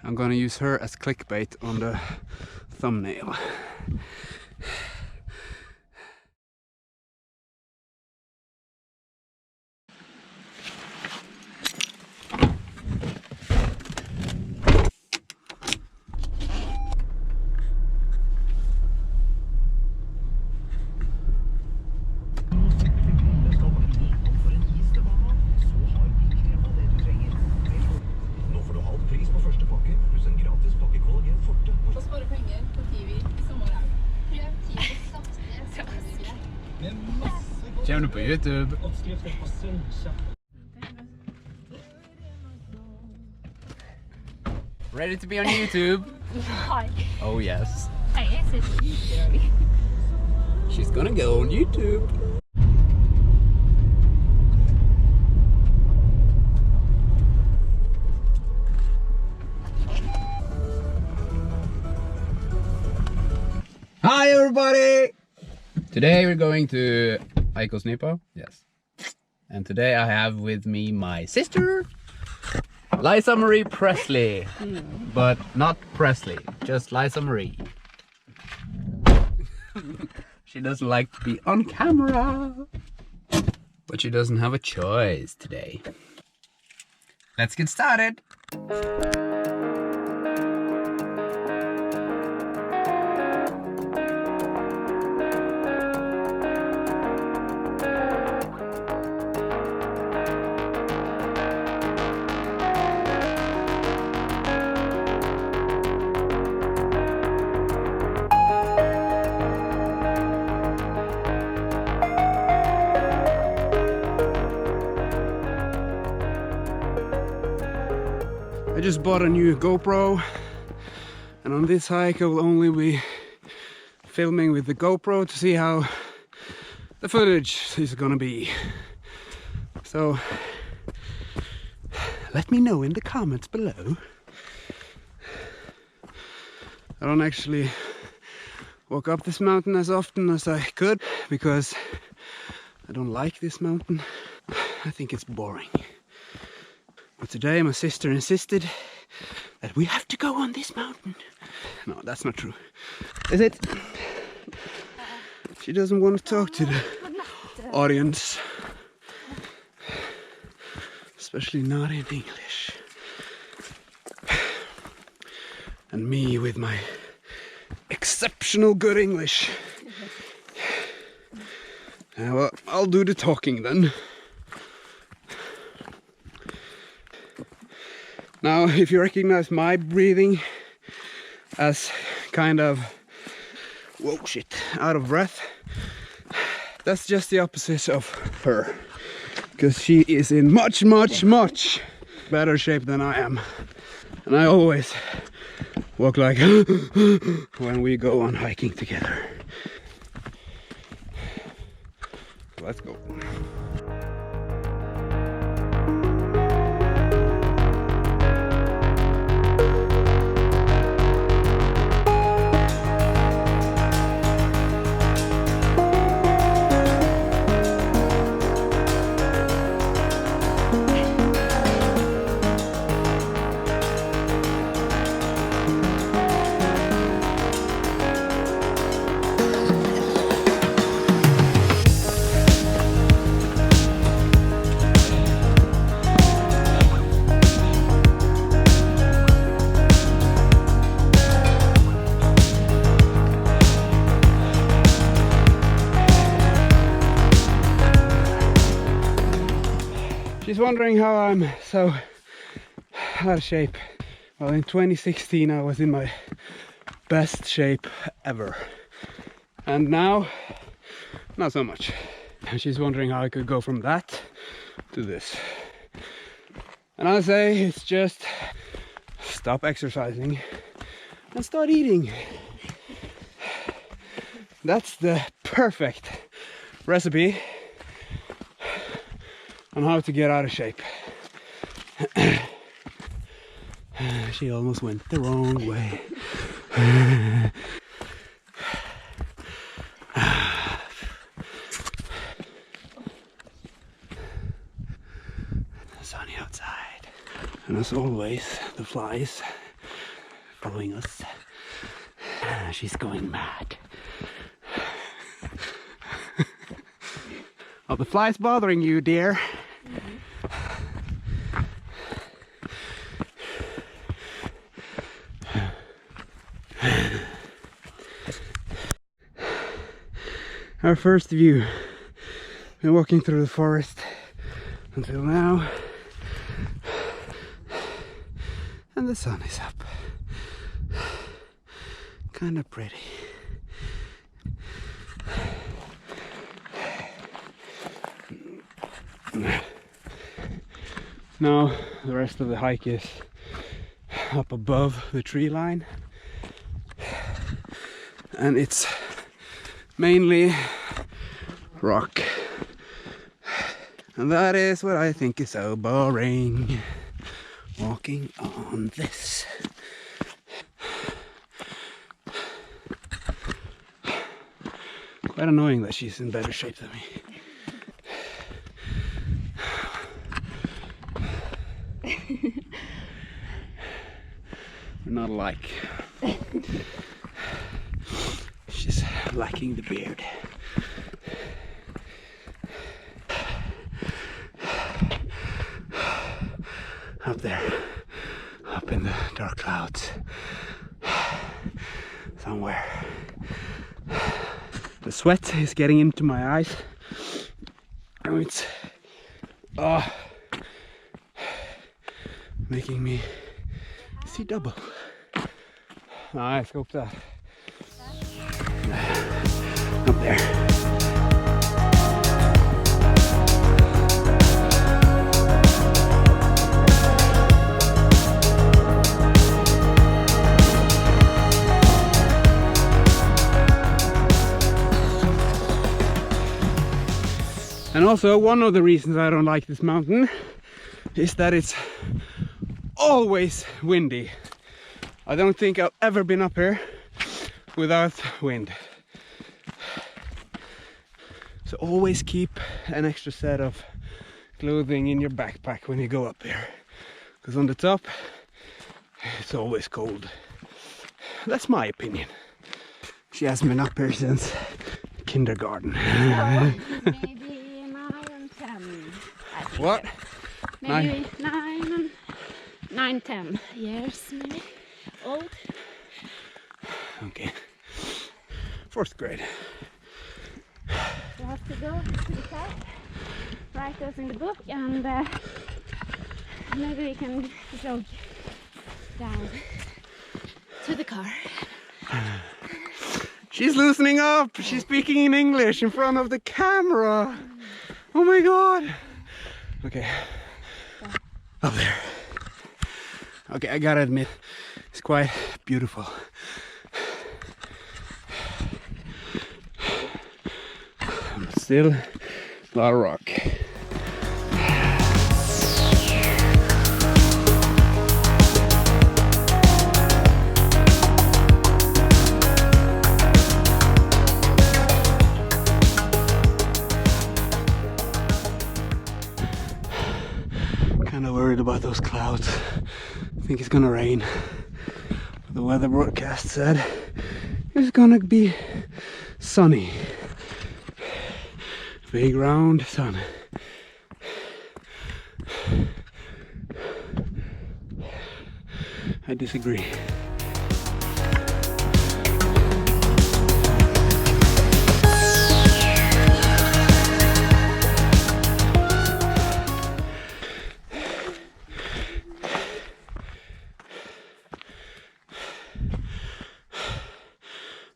I'm gonna use her as clickbait on the thumbnail. Kommer du på YouTube? Ready to be on YouTube? Hi. Oh yes. Hey, it's YouTube. She's gonna go on YouTube. Hi everybody! Today we're going to Eikåsnipa, yes. And today I have with me my sister, Lise Mari Presley. But not Presley, just Lise Mari. She doesn't like to be on camera. But she doesn't have a choice today. Let's get started! I just bought a new GoPro, and on this hike I will only be filming with the GoPro to see how the footage is gonna be. So let me know in the comments below. I don't actually walk up this mountain as often as I could because I don't like this mountain. I think it's boring. But today my sister insisted that we have to go on this mountain. No, that's not true. Is it? She doesn't want to talk to the audience. Especially not in English. And me with my exceptional good English. Well, I'll do the talking then. Now, if you recognize my breathing as kind of, whoa shit, out of breath, that's just the opposite of her. Because she is in much better shape than I am. And I always walk like when we go on hiking together. Let's go. She's wondering how I'm so out of shape. Well, in 2016 I was in my best shape ever. And now, not so much. And she's wondering how I could go from that to this. And I say it's just stop exercising and start eating. That's the perfect recipe on how to get out of shape. She almost went the wrong way. Sunny outside. And as always, the flies following us. She's going mad. Oh, the fly's bothering you, dear. Our first view. Been walking through the forest until now, and the sun is up. Kind of pretty. Now the rest of the hike is up above the tree line, and it's mainly rock, and that is what I think is so boring, walking on this. Quite annoying that she's in better shape than me. We're not alike. She's lacking the beard. Up there, up in the dark clouds, somewhere. The sweat is getting into my eyes, and it's making me see double. Nej, jag ska upp där. Up there. And also, one of the reasons I don't like this mountain is that it's always windy. I don't think I've ever been up here without wind. So always keep an extra set of clothing in your backpack when you go up here, because on the top it's always cold. That's my opinion. She hasn't been up here since kindergarten. Maybe 9 and 10. I think. What? Maybe 9, 10 years maybe old. Okay. 4th grade. You have to go to the side, write those in the book, and maybe we can jog down to the car. She's loosening up. She's speaking in English in front of the camera. Oh my god. Okay. Up there. Okay, I gotta admit, it's quite beautiful. Still a lot of rock. Kind of worried about those clouds. I think it's gonna rain. The weather broadcast said it's gonna be sunny. Big round sun. I disagree.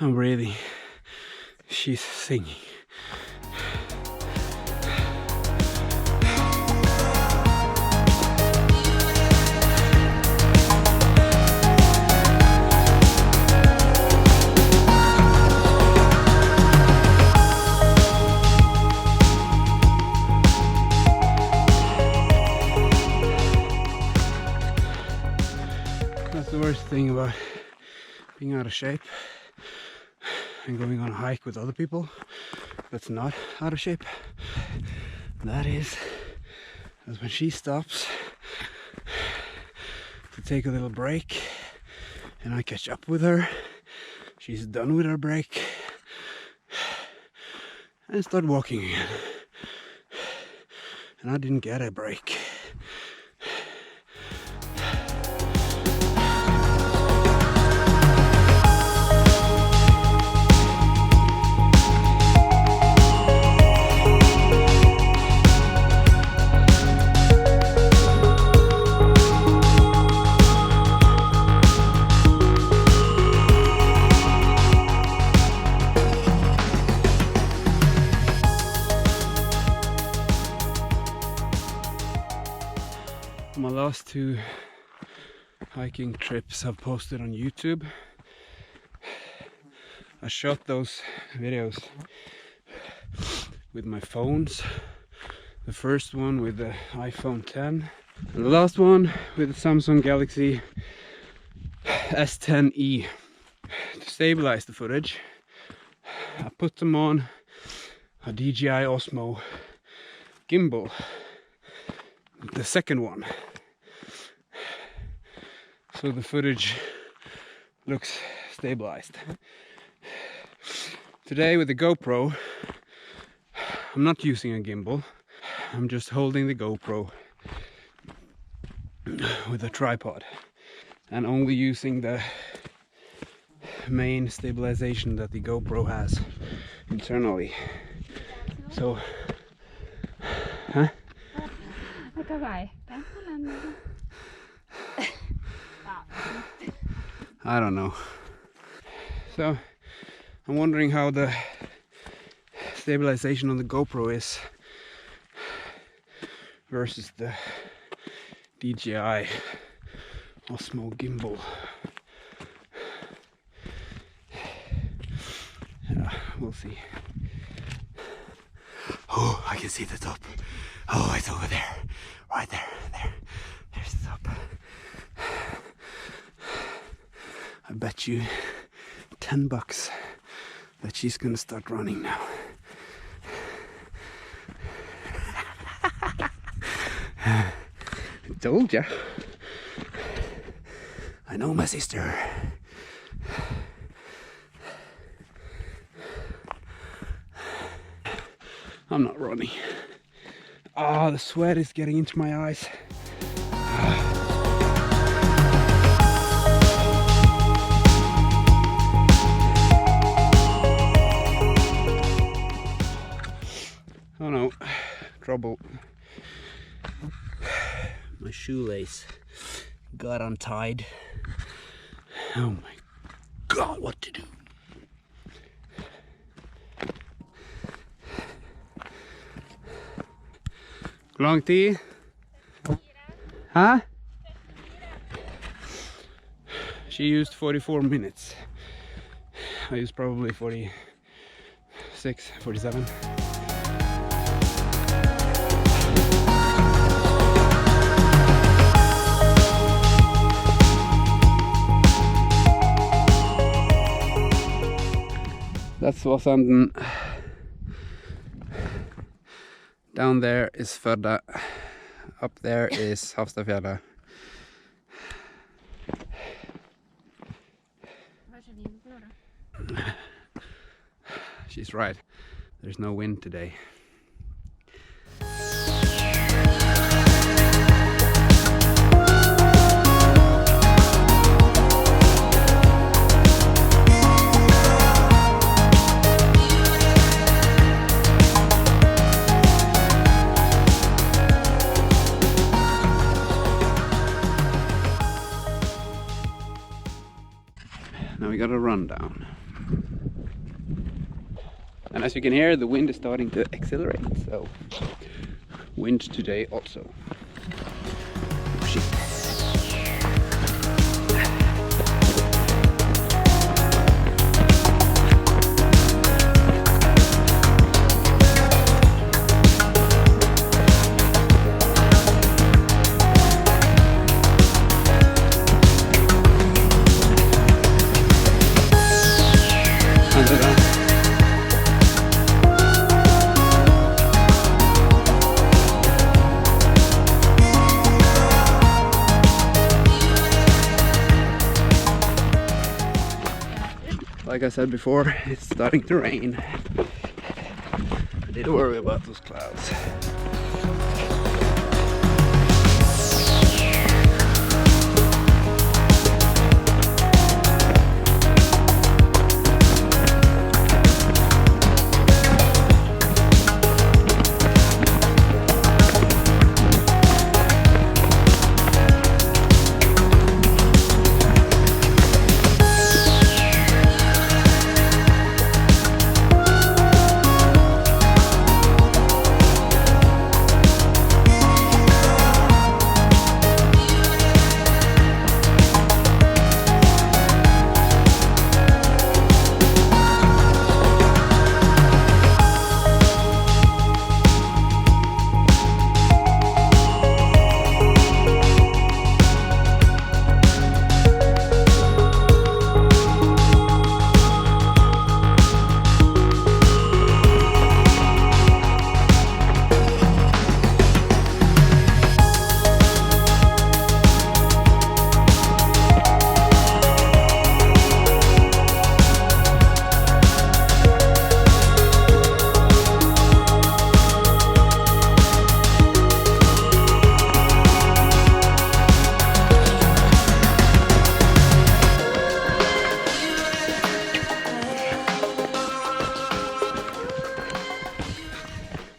I'm breathing. She's singing. That's the worst thing about being out of shape and going on a hike with other people that's not out of shape. That is when she stops to take a little break and I catch up with her. She's done with her break and start walking again. And I didn't get a break. My last 2 hiking trips I've posted on YouTube. I shot those videos with my phones. The first one with the iPhone 10 and the last one with the Samsung Galaxy S10e. To stabilize the footage, I put them on a DJI Osmo gimbal, the second one, so the footage looks stabilized. Today with the GoPro, I'm not using a gimbal, I'm just holding the GoPro with a tripod and only using the main stabilization that the GoPro has internally. So, huh? I don't know. So I'm wondering how the stabilization on the GoPro is versus the DJI Osmo gimbal. Yeah, we'll see. Oh, I can see the top. Oh, it's over there. Right there. There's the top. I bet you $10 that she's gonna start running now. I told ya. I know my sister. I'm not running. Ah, the sweat is getting into my eyes. Oh no, trouble. My shoelace got untied. Oh my God, what to do? Long tea? Huh? She used 44 minutes. I used probably 46, 47. That's Åsanden. Down there is Førde. Up there is Hafstadfjellet. She's right. There's no wind today. Now we got a rundown. And as you can hear, the wind is starting to accelerate, so wind today also. Shit. like I said before, it's starting to rain. I did worry about those clouds.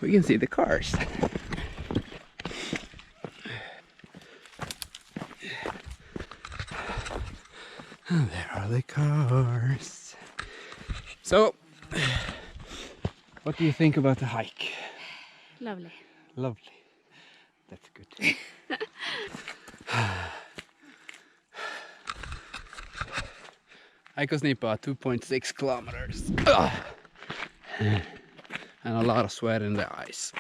We can see the cars. And there are the cars. So, what do you think about the hike? Lovely. Lovely. That's good. Eikåsnipa, 2.6 kilometers. And a lot of sweat in the eyes.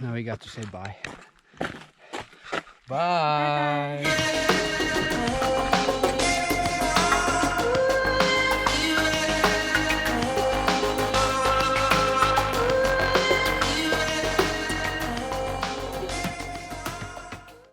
Now we got to say bye. Bye.